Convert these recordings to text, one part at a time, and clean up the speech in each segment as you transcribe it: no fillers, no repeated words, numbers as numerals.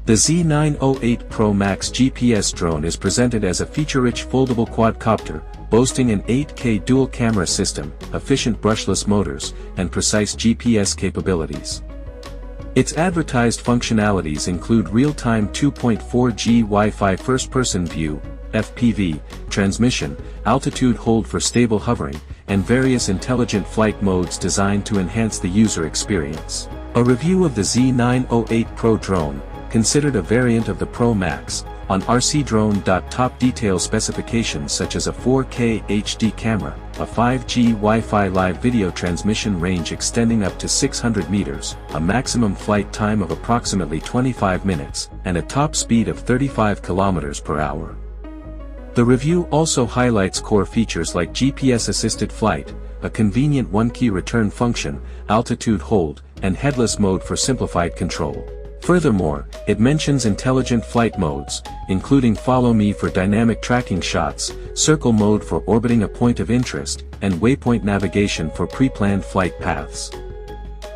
The Z908 Pro Max GPS drone is presented as a feature-rich foldable quadcopter, boasting an 8K dual-camera system, efficient brushless motors, and precise GPS capabilities. Its advertised functionalities include real-time 2.4G Wi-Fi first-person view, FPV, transmission, altitude hold for stable hovering, and various intelligent flight modes designed to enhance the user experience. A review of the Z908 Pro drone, considered a variant of the Pro Max, on rcdrone.top details specifications such as a 4K HD camera, a 5G Wi-Fi live video transmission range extending up to 600 meters, a maximum flight time of approximately 25 minutes, and a top speed of 35 kilometers per hour. The review also highlights core features like GPS-assisted flight, a convenient one-key return function, altitude hold, and headless mode for simplified control. Furthermore, it mentions intelligent flight modes, including Follow Me for dynamic tracking shots, Circle Mode for orbiting a point of interest, and Waypoint navigation for pre-planned flight paths.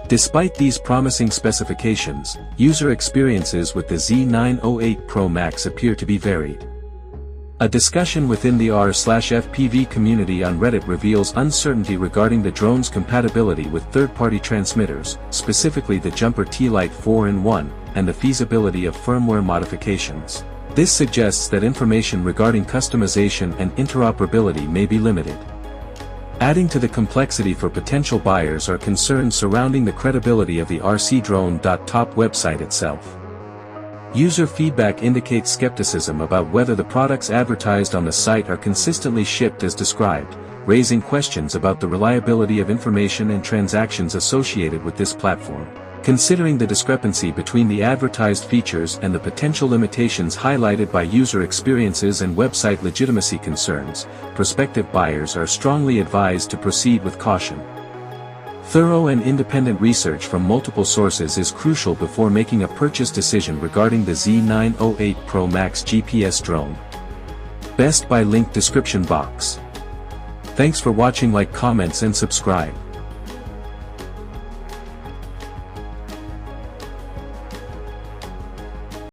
Despite these promising specifications, user experiences with the Z908 Pro Max appear to be varied. A discussion within the r/FPV community on Reddit reveals uncertainty regarding the drone's compatibility with third-party transmitters, specifically the Jumper T-Lite 4-in-1, and the feasibility of firmware modifications. This suggests that information regarding customization and interoperability may be limited. Adding to the complexity for potential buyers are concerns surrounding the credibility of the rcdrone.top website itself. User feedback indicates skepticism about whether the products advertised on the site are consistently shipped as described, raising questions about the reliability of information and transactions associated with this platform. Considering the discrepancy between the advertised features and the potential limitations highlighted by user experiences and website legitimacy concerns, prospective buyers are strongly advised to proceed with caution. Thorough and independent research from multiple sources is crucial before making a purchase decision regarding the Z908 Pro Max GPS drone. Best Buy link description box. Thanks for watching. Like, comments and subscribe.